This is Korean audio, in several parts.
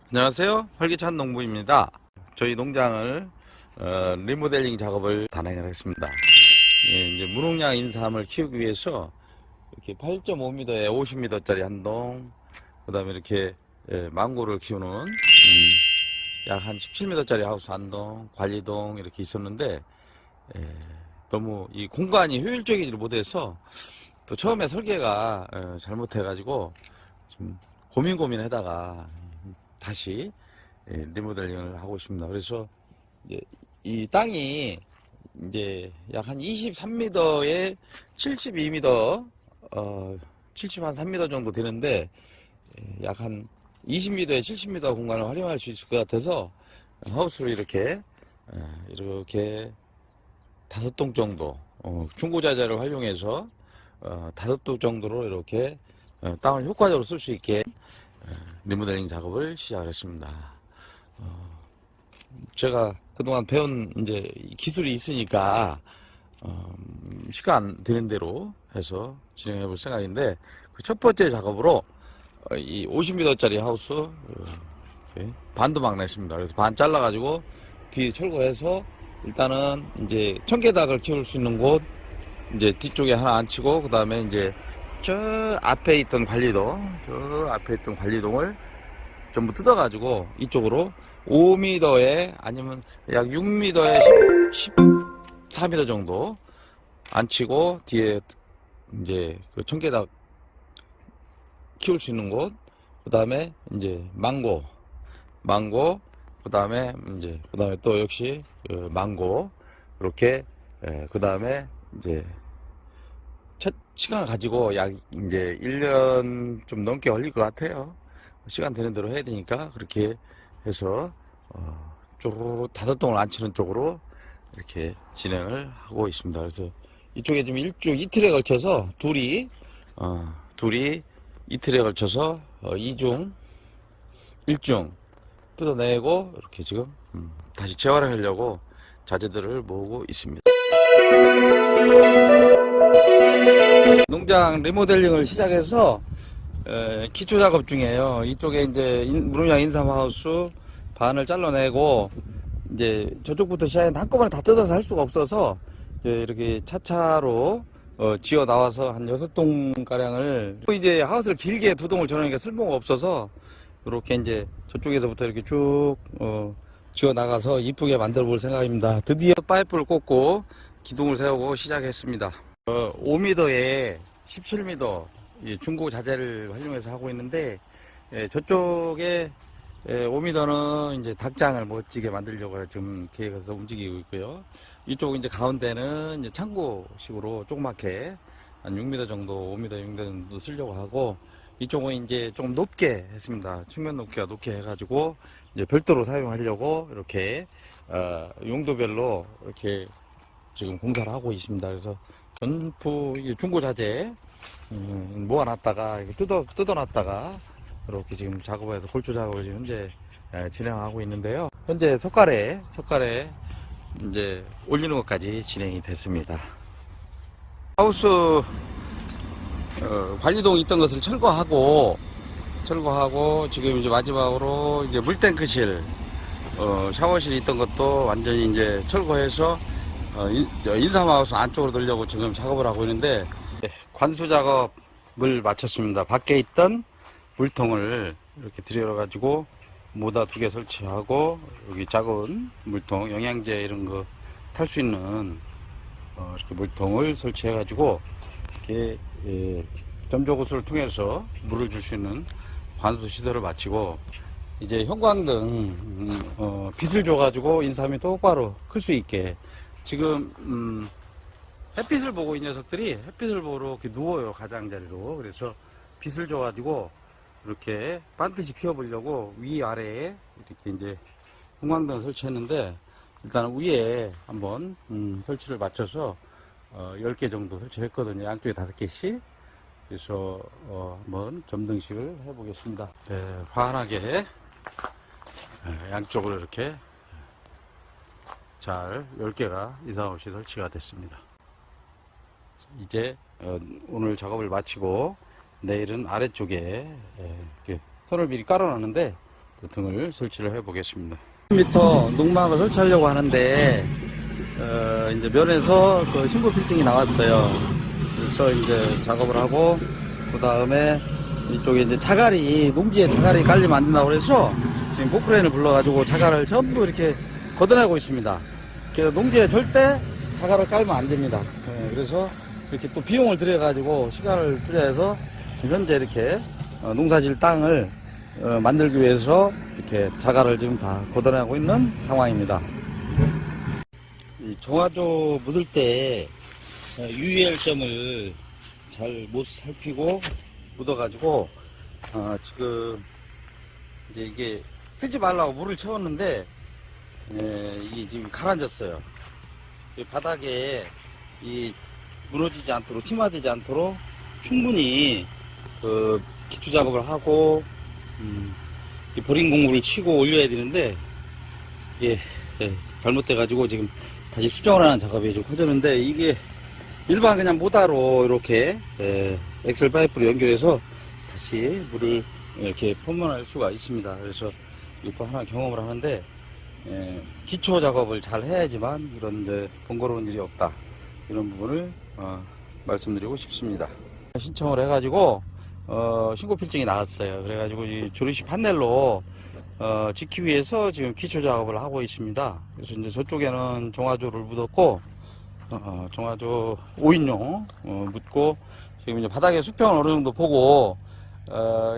안녕하세요. 활기찬 농부입니다. 저희 농장을 리모델링 작업을 단행을 했습니다. 예, 이제 무농약 인삼을 키우기 위해서 이렇게 8.5m에 50m짜리 한 동, 그 다음에 이렇게 망고를 키우는 약 한 17m짜리 하우스 한 동, 관리동 이렇게 있었는데 너무 이 공간이 효율적이지 못해서 또 처음에 설계가 잘못해가지고 좀 고민하다가 다시 리모델링을 하고 있습니다. 그래서 이제 이 땅이 이제 약 한 23m에 72m, 70한 3m 정도 되는데 약 한 20m에 70m 공간을 활용할 수 있을 것 같아서 하우스로 이렇게 5동 정도 중고자재를 활용해서 5동 정도로 이렇게 땅을 효과적으로 쓸 수 있게 리모델링 작업을 시작을 했습니다. 제가 그동안 배운 이제 기술이 있으니까 시간 되는 대로 해서 진행해 볼 생각인데 그 첫 번째 작업으로 이 50m짜리 하우스 반도 막 냈습니다. 그래서 반 잘라 가지고 뒤에 철거해서 일단은 이제 청개닭을 키울 수 있는 곳 이제 뒤쪽에 하나 앉히고 그 다음에 이제 저 앞에 있던 관리동을 전부 뜯어가지고 이쪽으로 5m에 아니면 약 6m에 14m 정도 앉히고 뒤에 이제 그 청개닭 키울 수 있는 곳, 그 다음에 이제 망고, 그 다음에 또 역시 그 망고 이렇게 그 다음에 이제 첫 시간을 가지고 약 이제 1년 좀 넘게 걸릴 것 같아요. 시간 되는 대로 해야 되니까 그렇게 해서 쭉 5동을 앉히는 쪽으로 이렇게 진행을 하고 있습니다. 그래서 이쪽에 지금 이틀에 걸쳐서 둘이 이틀에 걸쳐서 2중 1중 뜯어내고 이렇게 지금 다시 재활용하려고 자재들을 모으고 있습니다. 농장 리모델링을 시작해서 기초 작업 중이에요. 이쪽에 이제 무농약 인삼 하우스 반을 잘라내고 이제 저쪽부터 시작했는데 한꺼번에 다 뜯어서 할 수가 없어서 이렇게 차차로 지어 나와서 한 6동 가량을 이제 하우스를 길게 2동을 전하니까 쓸모가 없어서 이렇게 이제 저쪽에서부터 이렇게 쭉 지어 나가서 이쁘게 만들어 볼 생각입니다. 드디어 파이프를 꽂고 기둥을 세우고 시작했습니다. 5m에 17m 중고 자재를 활용해서 하고 있는데 저쪽에 5m는 이제 닭장을 멋지게 만들려고 지금 계획해서 움직이고 있고요. 이쪽 이제 가운데는 이제 창고식으로 조그맣게 한 6m 정도, 5m, 6m 정도 쓰려고 하고 이쪽은 이제 좀 높게 했습니다. 측면 높이가 높게 해가지고 이제 별도로 사용하려고 이렇게 용도별로 이렇게 지금 공사를 하고 있습니다. 그래서 전부 중고 자재 모아놨다가 뜯어놨다가 이렇게 지금 작업해서 골조 작업을 지금 현재 진행하고 있는데요. 현재 석가래 이제 올리는 것까지 진행이 됐습니다. 하우스 관리동 있던 것을 철거하고 지금 이제 마지막으로 이제 물탱크실 샤워실 있던 것도 완전히 이제 철거해서 인삼하우스 안쪽으로 넣으려고 지금 작업을 하고 있는데 관수 작업을 마쳤습니다. 밖에 있던 물통을 이렇게 들여 가지고 모다 2개 설치하고 여기 작은 물통 영양제 이런 거 탈 수 있는 이렇게 물통을 설치해 가지고 이렇게 점조구슬을 통해서 물을 줄 수 있는 관수 시설을 마치고 이제 형광등 빛을 줘 가지고 인삼이 똑바로 클 수 있게 지금 햇빛을 보고 이 녀석들이 햇빛을 보러 이렇게 누워요. 가장자리로. 그래서 빛을 줘 가지고 이렇게 반드시 피워보려고 위아래에 이렇게 이제 형광등을 설치했는데 일단 위에 한번 설치를 마쳐서 10개 정도 설치했거든요. 양쪽에 5개씩. 그래서 한번 점등식을 해보겠습니다. 네, 환하게 양쪽으로 이렇게 잘 10개가 이상 없이 설치가 됐습니다. 이제 오늘 작업을 마치고 내일은 아래쪽에 이렇게 선을 미리 깔아 놨는데 등을 설치를 해 보겠습니다. 10m 농막을 설치하려고 하는데 이제 면에서 그 신고 필증이 나왔어요. 그래서 이제 작업을 하고 그 다음에 이쪽에 이제 자갈이 농지에 자갈이 깔리면 안 된다고 그래서 지금 포크레인을 불러가지고 자갈을 전부 이렇게 걷어내고 있습니다. 그래서 농지에 절대 자갈을 깔면 안 됩니다. 그래서 이렇게 또 비용을 들여가지고 시간을 투자해서 현재 이렇게 농사질 땅을 만들기 위해서 이렇게 자갈을 지금 다 걷어내고 있는 상황입니다. 이 정화조 묻을 때 유의할 점을 잘 못 살피고 묻어가지고 지금 이제 이게 뜨지 말라고 물을 채웠는데 이게 지금 가라앉았어요. 이 바닥에 이 무너지지 않도록 침하되지 않도록 충분히 그 기초 작업을 하고 이 버린 공물을 치고 올려야 되는데 이게 잘못돼 가지고 지금 다시 수정을 하는 작업이 좀 커졌는데 이게 일반 그냥 모다로 이렇게 엑셀 파이프로 연결해서 다시 물을 이렇게 펌문할 수가 있습니다. 그래서 이것도 하나 경험을 하는데 기초 작업을 잘 해야지만 이런 이제 번거로운 일이 없다, 이런 부분을 말씀드리고 싶습니다. 신청을 해가지고 신고 필증이 나왔어요. 그래가지고 이 조리시 판넬로 짓기 위해서 지금 기초 작업을 하고 있습니다. 그래서 이제 저쪽에는 정화조를 묻었고 정화조 5인용 묻고 지금 이제 바닥에 수평을 어느 정도 보고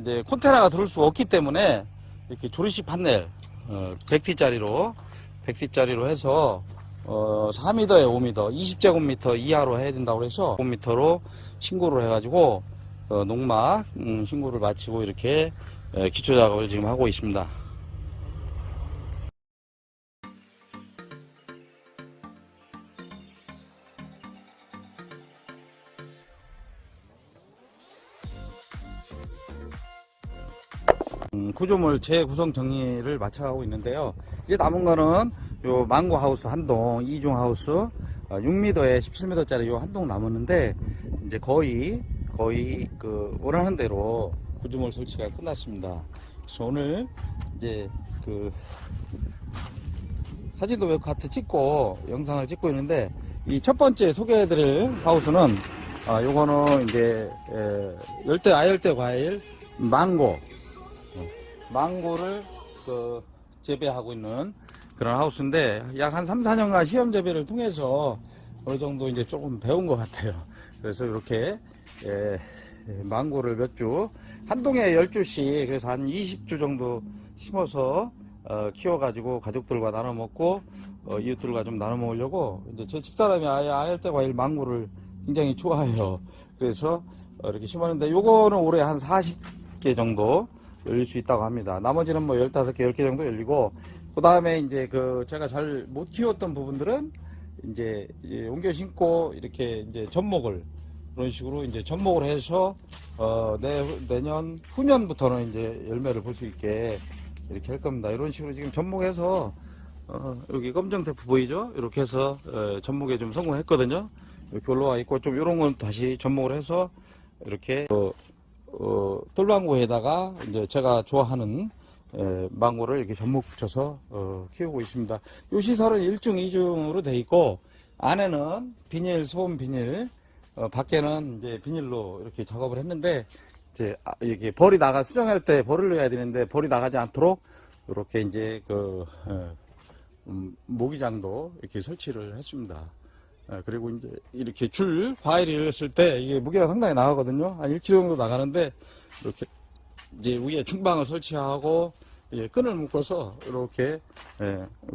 이제 콘테나가 들어올 수 없기 때문에 이렇게 조리시 판넬 100T짜리로 해서 4m에 5m, 20제곱미터 이하로 해야 된다고 해서 5m로 신고를 해가지고 농막 신고를 마치고 이렇게 기초 작업을 지금 하고 있습니다. 구조물 재구성 정리를 마쳐가고 있는데요. 이제 남은 거는 요 망고 하우스 한 동, 2중 하우스 6m에 17m짜리 요 한 동 남았는데 이제 거의 그 원하는 대로 구조물 설치가 끝났습니다. 그래서 오늘 이제 그 사진도 몇 카트 찍고 영상을 찍고 있는데 이 첫 번째 소개해드릴 하우스는 요거는 이제 열대 아열대 과일 망고를 그 재배하고 있는 그런 하우스인데 약 한 3, 4년간 시험 재배를 통해서 어느 정도 이제 조금 배운 것 같아요. 그래서 이렇게 망고를 몇 주, 한 동에 10주씩, 그래서 한 20주 정도 심어서 키워가지고 가족들과 나눠 먹고 이웃들과 좀 나눠 먹으려고, 이제 제 집사람이 아열대 과일 망고를 굉장히 좋아해요. 그래서 이렇게 심었는데 요거는 올해 한 40개 정도 열릴 수 있다고 합니다. 나머지는 뭐 15개, 10개 정도 열리고, 그 다음에 이제 제가 잘 못 키웠던 부분들은 이제 옮겨 심고 이렇게 이제 접목을 그런 식으로 이제 접목을 해서 내년 후년부터는 이제 열매를 볼 수 있게 이렇게 할 겁니다. 이런 식으로 지금 접목해서 여기 검정 테프 보이죠? 이렇게 해서 접목에 좀 성공했거든요. 이렇게 올라와 있고, 좀 이런 건 다시 접목을 해서 이렇게 똘망고에다가 이제 제가 좋아하는 망고를 이렇게 접목 붙여서 키우고 있습니다. 이 시설은 1중, 2중으로 돼 있고, 안에는 비닐, 소음 비닐, 밖에는 이제 비닐로 이렇게 작업을 했는데, 이제 이게 벌이 수정할 때 벌을 넣어야 되는데 벌이 나가지 않도록 이렇게 이제 모기장도 이렇게 설치를 했습니다. 그리고 이제 이렇게 과일이 열렸을 때 이게 무게가 상당히 나가거든요. 한 1kg 정도 나가는데 이렇게 이제 위에 중방을 설치하고 끈을 묶어서 이렇게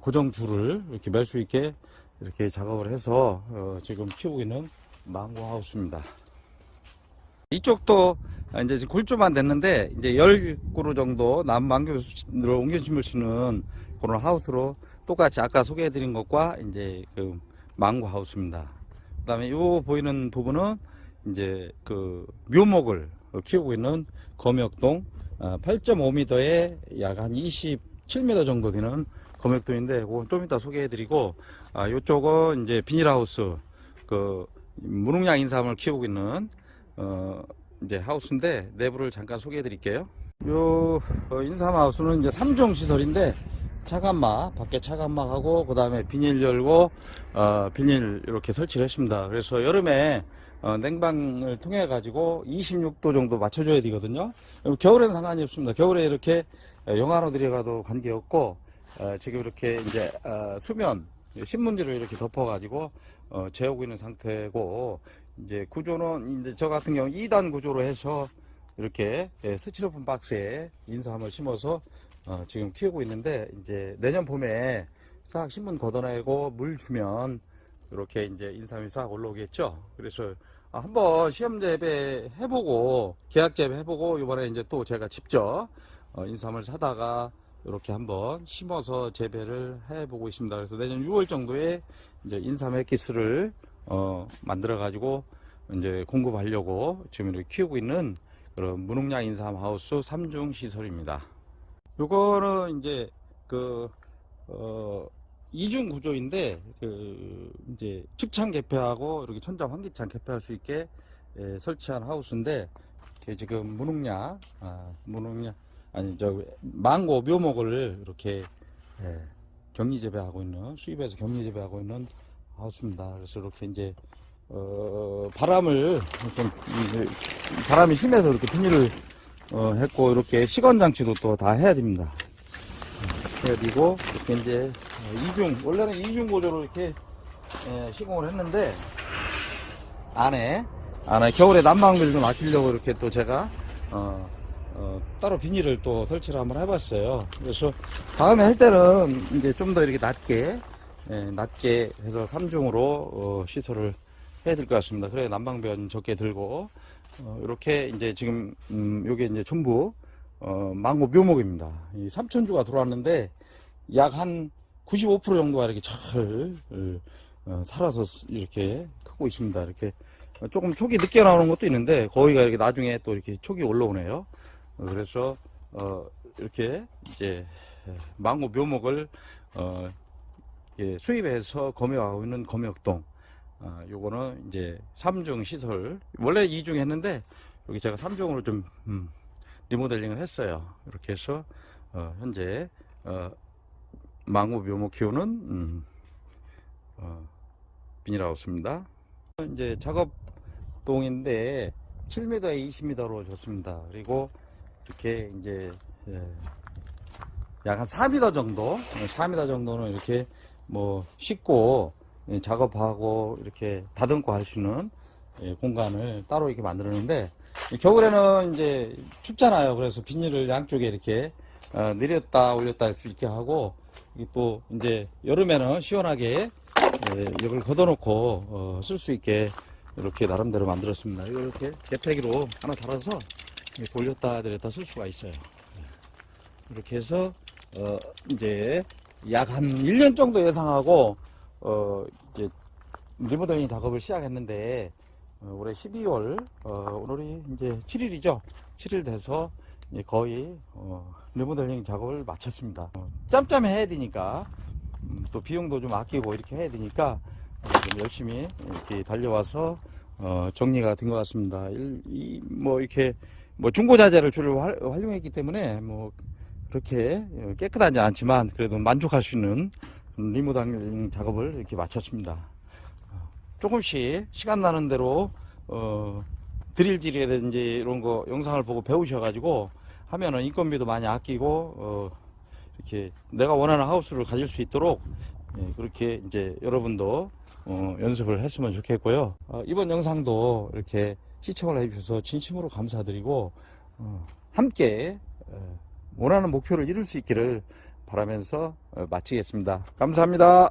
고정 줄을 이렇게 맬 수 있게 이렇게 작업을 해서 지금 키우고 있는 망고 하우스입니다. 이쪽도 이제 골조만 됐는데 이제 10그루 정도 남 망고를 옮겨 심을 수 있는 그런 하우스로 똑같이 아까 소개해드린 것과 이제 망고 하우스입니다. 그 다음에 요 보이는 부분은 이제 묘목을 키우고 있는 검역동 8.5m에 약 한 27m 정도 되는 검역동인데 그건 좀 이따 소개해드리고, 요쪽은 이제 비닐하우스 무농약 인삼을 키우고 있는 이제 하우스인데 내부를 잠깐 소개해드릴게요. 요 인삼하우스는 이제 3종 시설인데 차간막, 밖에 차간막하고 그 다음에 비닐 열고 비닐 이렇게 설치를 했습니다. 그래서 여름에 냉방을 통해 가지고 26도 정도 맞춰줘야 되거든요. 겨울에는 상관이 없습니다. 겨울에 이렇게 영하로 들어가도 관계없고 지금 이렇게 이제 수면 신문지로 이렇게 덮어 가지고 재우고 있는 상태고, 이제 구조는 이제 저 같은 경우 2단 구조로 해서 이렇게 스티로폼 박스에 인삼을 심어서 지금 키우고 있는데, 이제 내년 봄에 싹 신문 걷어내고 물 주면 이렇게 이제 인삼이 싹 올라오겠죠. 그래서 한번 시험 재배 해보고 계약 재배 해보고, 이번에 이제 또 제가 직접 인삼을 사다가 이렇게 한번 심어서 재배를 해보고 있습니다. 그래서 내년 6월 정도에 이제 인삼 엑기스를 만들어 가지고 이제 공급하려고 지금 이렇게 키우고 있는 그런 무농약 인삼 하우스 3중 시설입니다. 요거는 이제 이중 구조인데, 이제 측창 개폐하고 이렇게 천장 환기창 개폐할 수 있게 설치한 하우스인데, 지금 망고 묘목을 이렇게 격리 재배하고 있는, 수입해서 격리 재배하고 있는 하우스입니다. 그래서 이렇게 이제 바람이 심해서 이렇게 비닐을 했고, 이렇게 시건 장치도 또 다 해야 됩니다. 해야 되고, 이렇게 이제 원래는 이중 구조로 이렇게 시공을 했는데, 안에 겨울에 난방비를 좀 아끼려고 이렇게 또 제가 따로 비닐을 또 설치를 한번 해봤어요. 그래서 다음에 할 때는 이제 좀 더 이렇게 낮게 해서 3중으로 시설을 해야 될 것 같습니다. 그래 난방비는 적게 들고, 이렇게 이제 지금 요게 이제 전부 망고 묘목입니다. 이 3,000주가 들어왔는데 약 한 95% 정도가 이렇게 잘 살아서 이렇게 크고 있습니다. 이렇게 조금 촉이 늦게 나오는 것도 있는데 거기가 이렇게 나중에 또 이렇게 촉이 올라오네요. 그래서 이렇게 이제 망고 묘목을 수입해서 검역하고 있는 검역동, 요거는 이제 3중 시설, 원래 2중 했는데 여기 제가 3중으로 좀 리모델링을 했어요. 이렇게 해서 현재 망고 묘목 키우는 비닐하우스입니다. 이제 작업동인데 7m에 20m로 줬습니다. 그리고 이렇게 이제 약 한 4m 정도는 이렇게 뭐 씻고 작업하고 이렇게 다듬고 할 수 있는 공간을 따로 이렇게 만들었는데, 겨울에는 이제 춥잖아요. 그래서 비닐을 양쪽에 이렇게 내렸다 올렸다 할 수 있게 하고, 또 이제 여름에는 시원하게 이걸 걷어놓고 쓸 수 있게 이렇게 나름대로 만들었습니다. 이렇게 개폐기로 하나 달아서 올렸다 내렸다 쓸 수가 있어요. 이렇게 해서 이제 약 한 1년 정도 예상하고 이제 리모델링 작업을 시작했는데, 올해 12월 오늘이 이제 7일이죠. 7일 돼서 이제 거의 리모델링 작업을 마쳤습니다. 짬짬이 해야 되니까, 또 비용도 좀 아끼고 이렇게 해야 되니까 좀 열심히 이렇게 달려와서 정리가 된 것 같습니다. 이렇게 중고자재를 주로 활용했기 때문에 그렇게 깨끗하지 않지만 그래도 만족할 수 있는 리모델링 작업을 이렇게 마쳤습니다. 조금씩 시간 나는 대로 드릴질이라든지 이런 거 영상을 보고 배우셔가지고 하면은 인건비도 많이 아끼고 이렇게 내가 원하는 하우스를 가질 수 있도록 그렇게 이제 여러분도 연습을 했으면 좋겠고요. 이번 영상도 이렇게 시청을 해주셔서 진심으로 감사드리고, 함께 원하는 목표를 이룰 수 있기를 바라면서 마치겠습니다. 감사합니다.